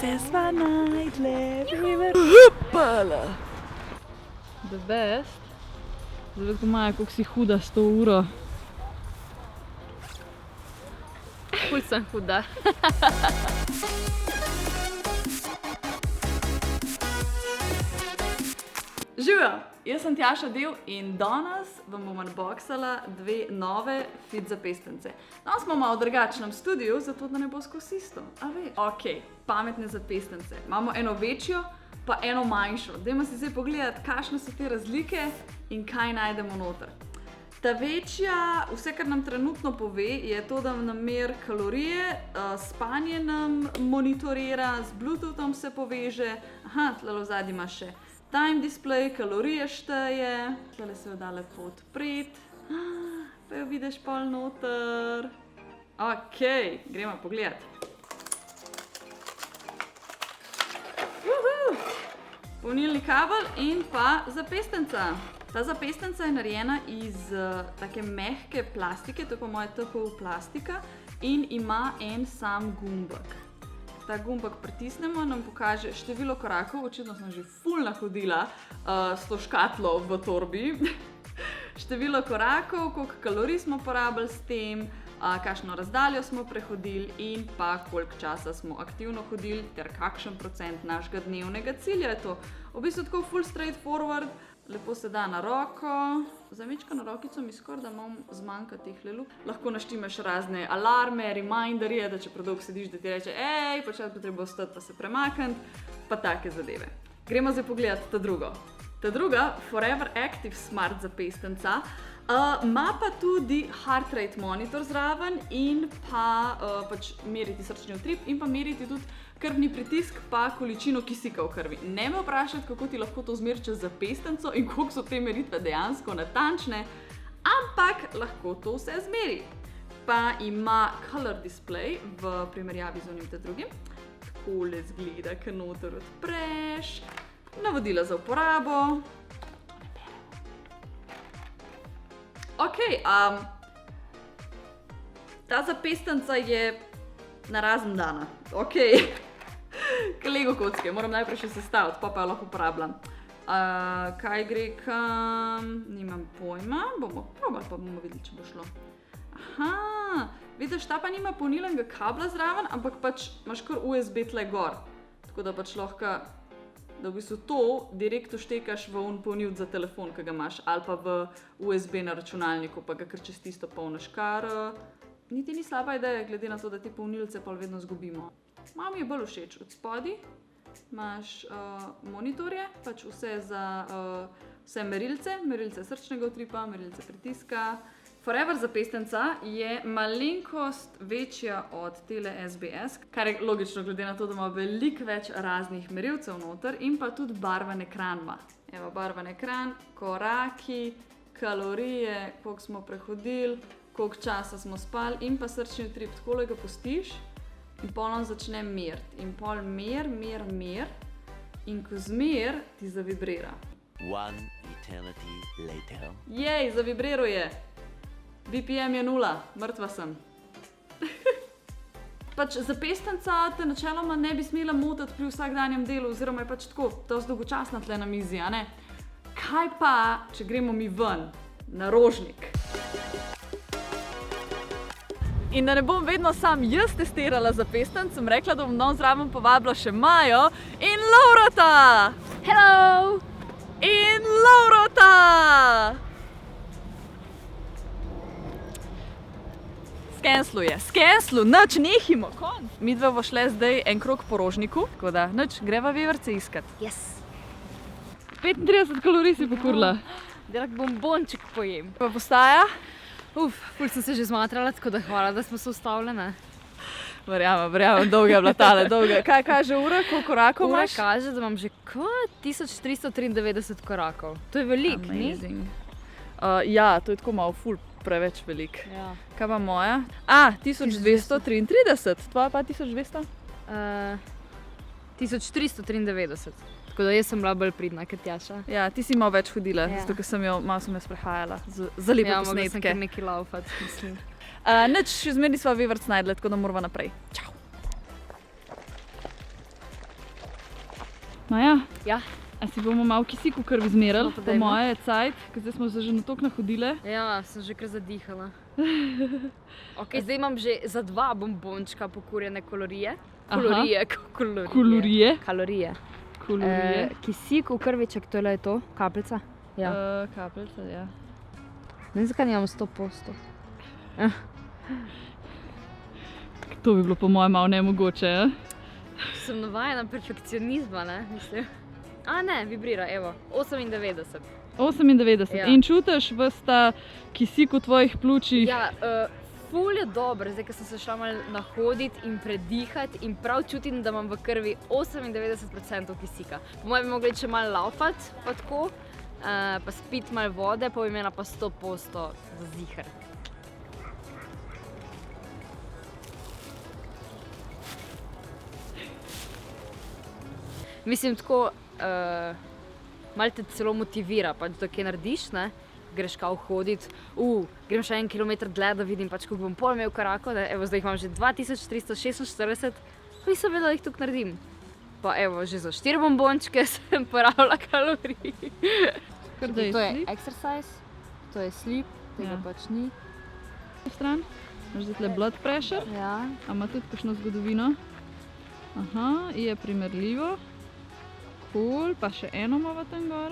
Se sva najdle, hupala. The best. Zdaj, ko Maja, koliko si huda s to uro. Ful sem huda. Živijo, jaz sem Tjaša Del in danes vam bom unboxala dve nove fit zapestnice. Danes smo malo v drugačnem studiu, zato da ne bo skozi isto. A veš? Ok, pametne zapestnice. Imamo eno večjo, pa eno manjšo. Dajmo si zdaj pogledati, kakšne so te razlike in kaj najdemo noter. Ta večja, vse, kar nam trenutno pove, je to, da nam meri kalorije, spanje nam monitorira, z Bluetoothom se poveže. Aha, tlele v zadnji ima še time display, kalorije šteje. Tlele se jo da lepo odpreti. Pa jo vidiš pol noter. Ok, gremo pogledati. Polnilni kabel in pa zapestnica. Ta zapestnica je narejena iz take mehke plastike, to je po moje TPU plastika in ima en sam gumbek. Ta gumbek pritisnemo, nam pokaže število korakov, očitno sem že ful nahodila s to škatlo v torbi. Število korakov, koliko kalorij smo porabili s tem, kakšno razdaljo smo prehodili in pa koliko časa smo aktivno hodili ter kakšen procent našega dnevnega cilja je to. V bistvu tako full straight forward, lepo se da na roko. Zamečka na rokico mi skoraj da imam zmanjka teh lelu. Lahko naštimeš razne alarme, reminderje, da če predolgo sediš, da ti reče, počasi bo treba ostati pa se premakniti, pa take zadeve. Gremo zdaj pogledati ta drugo. Ta druga, Forever Active Smart zapestnica, ima pa tudi heart rate monitor zraven in pa pač meriti srčni utrip in pa meriti tudi krvni pritisk pa količino kisika v krvi. Ne me vprašati, kako ti lahko to zmeri čez zapestnico in koliko so te meritve dejansko natančne, ampak lahko to vse zmeri. Pa ima color display v primerjavi z onim te drugim. Takole zgleda, ko noter odpreš. Navodila za uporabo. Ok, ta zapestnica je narazen dana. Ok, Lego kocke, moram najprej še sestaviti, pa jo lahko uporabljam. Kaj gre kam? Nimam pojma, bomo probali, pa bomo videli, če bo šlo. Aha, vidiš, ta pa nima polnilnega kabla zraven, ampak pač imaš kar USB tle gor. Tako da pač lahko, da v bistvu to direkt vštekaš v polnilec za telefon, ki ga imaš, ali pa v USB na računalniku, pa ga kar čez tisto polniš, kar niti ni slaba ideja, glede na to, da te polnilce pa vedno zgubimo. Malo mi je bolj všeč. Od spodaj imaš monitorje, pač vse za vse merilce srčnega utripa, merilce pritiska. Forever zapestnica je malenkost večja od tele SBS, kar je logično glede na to, da ima veliko več raznih merilcev noter in pa tudi barven ekran ima. Evo, barven ekran, koraki, kalorije, koliko smo prehodili, koliko časa smo spali in pa srčni utrip. Takole ga pustiš in pol on začne meriti. In pol mer in ko zmer ti zavibrira. One eternity later. Jej, zavibriral je. BPM je 0, mrtva sem. Pač zapestnica te načeloma ne bi smela motiti pri vsakdanjem delu, oziroma je pač tako, dosti dolgočasna tle na mizi, a ne? Kaj pa, če gremo mi ven, na Rožnik? In da ne bom vedno sam jaz testirala zapestnic, sem rekla, da bom danes zraven povabila še Majo in Laurota! Hello! In Laurota! Skenslu, nič, nehimo, konc. Midva bo šle zdaj en krog po Rožniku, tako da nič, greva veverce iskat. Yes! 35 kalorij si pokurila. Delak bombonček pojem. Pa postaja? Ful sem se že zmatrala, tako da hvala, da smo se ustavljene. Verjamem, dolga je bila tale, dolga. Kaj kaže ura, koliko korakov Ura imaš? kaže, da imam že 1393 korakov. To je veliko, ni? Amazing. Ja, to je tako malo ful preveč velik. Ja. Kaj pa moja? 1233, tvoja pa 1200? 1393. Tako da jaz sem bila bolj pridna kot Tjaša. Ja, ti si malo več hodila, Ja. zato ker malo sem jo sprehajala za lepe Ja, mogla sem posnetke. kar nekaj laufati, mislim. Nič, še zmeraj sva veverc najdla, tako da morava naprej. Čau! Maja, Ja. a si bomo malo kisik v krvi zmerali? No, pa Po dajmo. moje je cajt, ker zdaj smo se že na toliko nahodile. Ja, sem že kar zadihala. Ok, zdaj imam že za 2 bombončka pokurjene kalorije. Kalorije. Kalorije. Kisik v krviček, to je to? Kapljica? Ja. Kapljica, ja. Ne vem, zakaj nimam 100%. To bi bilo po mojem malo nemogoče, ja? Sem navajena perfekcionizma, ne, mislim. A ne, vibrira, evo, 98. 98. Ja. In čutiš ves ta kisik v tvojih pljučih? Ja, ful je dobro, zdaj, ko sem se šla malo nahoditi in predihati in prav čutim, da imam v krvi 98% kisika. Po mojem bi mogli če malo laufati, pa tako, pa spiti malo vode, pa bi imela pa 100% za zihar. Mislim, tako, malo te celo motivira, pač, da kaj narediš, ne? Greš kao hoditi, grem še 1 kilometer dlje, da vidim, pač, koliko bom pol imel korakov, ne? Evo, zdaj jih imam že 2346, pa nisem vedela, da jih tukaj naredim. Pa evo, že za 4 bombončke sem porabila kalorij. To je exercise, to je sleep, tega pač ni. Stran. Imaš zdaj tle blood pressure, Ja. a ima tudi kakšno zgodovino. Aha, je primerljivo. Cool, pa še eno imamo tam gor.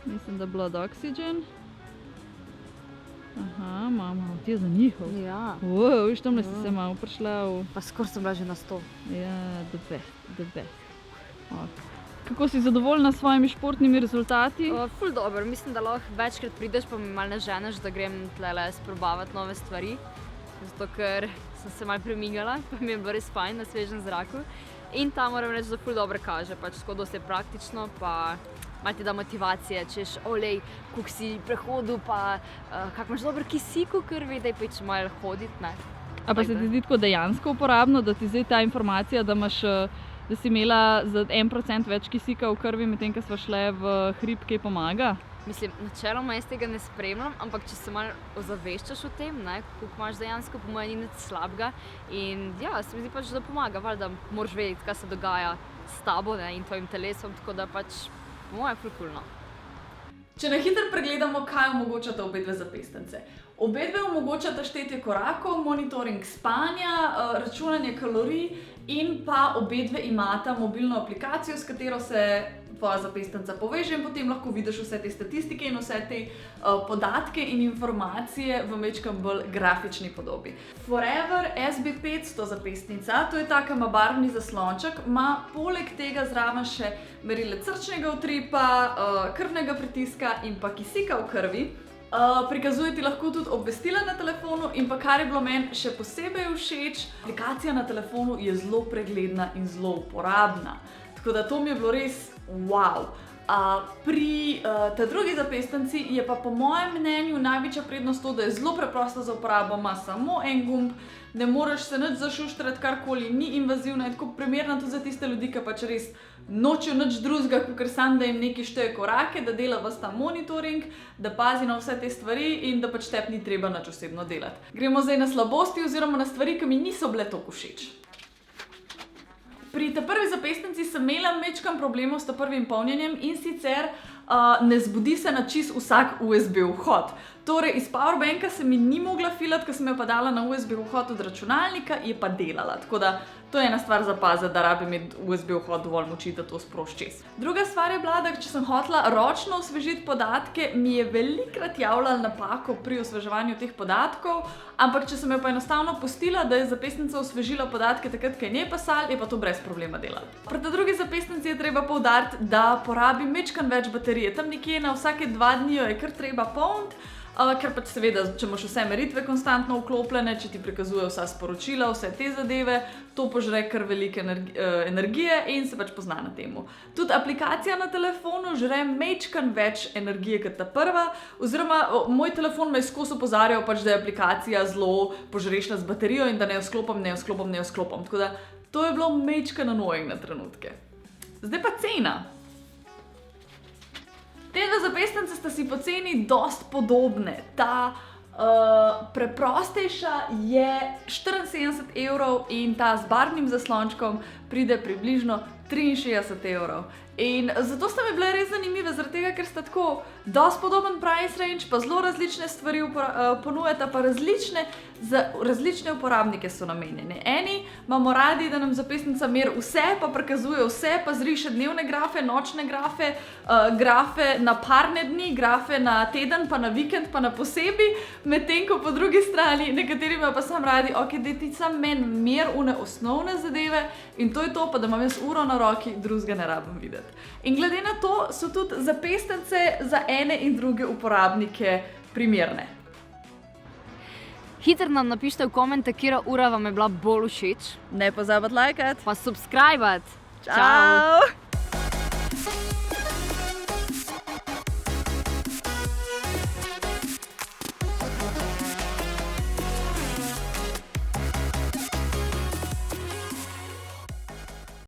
Mislim, da blood oxygen. Aha, imamo, ti je za njihov. Ja. Wow, viš, tamle si se malo prišla v... Pa skoraj sem bila že na 100. Ja, the best. Kako si zadovoljna s svojimi športnimi rezultati? Ful dobro, mislim, da lahko večkrat prideš, pa mi malo ne ženeš, da grem tlele sprobavati nove stvari. Zato, ker sem se malo premigala, pa mi je bilo res fajn na svežem zraku. In ta moram reči, da ful dobro kaže, pač tako dosti je praktično, pa malo ti da motivacije, češ, olej, koliko si prehodil, pa kak imaš dober kisik v krvi, daj pa če malo hoditi, ne. A pa se ti zdi tako dejansko uporabno, da ti zdaj ta informacija, da si imela za 1% več kisika v krvi, medtem ko sva šle v hrib, kaj pomaga? Mislim, načeloma jaz tega ne spremljam, ampak če se malo ozaveščaš o tem, ne, koliko imaš dejansko, po mojem ni nič slabega. In ja, se mi zdi pač, da pomaga, valjda moraš vedeti, kaj se dogaja s tabo, ne, in tvojim telesom, tako da pač po mojem ful cool, no. Če na hitro pregledamo, kaj omogočata obedve zapestnice. Obedve omogočata štetje korakov, monitoring spanja, računanje kalorij in pa obedve imata mobilno aplikacijo, s katero se tvoja zapestnica poveže in potem lahko vidiš vse te statistike in vse te podatke in informacije v majčkeno bolj grafični podobi. Forever SB500 zapestnica, to je taka ima barvni zaslonček, ima poleg tega zraven še merile srčnega utripa, krvnega pritiska in pa kisika v krvi. Prikazuje ti lahko tudi obvestila na telefonu in pa kar je bilo meni še posebej všeč, aplikacija na telefonu je zelo pregledna in zelo uporabna. Tako da to mi je bilo res wow. Pri tej drugi zapestnici je pa po mojem mnenju največja prednost to, da je zelo preprosta za uporabo, ima samo en gumb, ne moreš se nič zašuštrati, karkoli, ni invazivna, je tako primerna tudi za tiste ljudi, ki pač res nočejo nič drugega, kakor samo da jim nekaj šteje korake, da dela ves ta monitoring, da pazi na vse te stvari in da pač tebi ni treba nič osebno delati. Gremo zdaj na slabosti oziroma na stvari, ki mi niso bile toliko všeč. Pri tej prvi zapestnici sem imela majčkeno problemov s tem prvim polnjenjem in sicer ne zbudi se na čisto vsak USB vhod. Torej, iz powerbanka se mi ni mogla filati, ko sem jo pa dala na USB vhod od računalnika, je pa delala. Tako da to je ena stvar za paziti, da rabi imeti USB vhod dovolj moči, da to sproši čez. Druga stvar je bila, da če sem hotela ročno osvežiti podatke, mi je velikokrat javljala napako pri osveževanju teh podatkov, ampak če sem jo pa enostavno pustila, da je zapestnica osvežila podatke takrat, ko je njej pasal, je pa to brez problema delala. Pri tej drugi zapestnici je treba poudariti, da porabi majčkeno več baterije. Tam nekje na vsake 2 dni jo je kar treba polniti. Ker pač seveda, če imaš vse meritve konstantno vklopljene, če ti prikazuje vsa sporočila, vse te zadeve, to požre kar velike energije in se pač pozna na temu. Tudi aplikacija na telefonu žre majčkeno več energije kot ta prva, oziroma moj telefon me je skozi opozarjal, pač, da je aplikacija zelo požrešna z baterijo in da ne jo sklopim. Tako da to je bilo majčkeno annoying na trenutke. Zdaj pa cena. Te dve zapestnice sta si po ceni dosti podobne. Ta preprostejša je 74 € in ta z barvnim zaslončkom pride približno 63 €. In zato sta mi bile res zanimive, zaradi tega, ker sta tako dosti podoben price range, pa zelo različne stvari ponujata, pa za različne uporabnike so namenjene. Eni imamo radi, da nam zapestnica meri vse, pa prikazuje vse, pa zriše dnevne grafe, nočne grafe, grafe na parne dni, grafe na teden, pa na vikend, pa na posebej, medtem ko po drugi strani nekateri imajo pa sam radi, ok, da ti sam meni mer une osnovne zadeve in to je to, pa da imam jaz uro na roki, drugega ne rabim videti. In glede na to so tudi zapestnice za ene in druge uporabnike primerne. Hitro nam napišite v komente, katera ura vam je bila bolj všeč. Ne pozabite lajkati. Pa subscribati. Čau!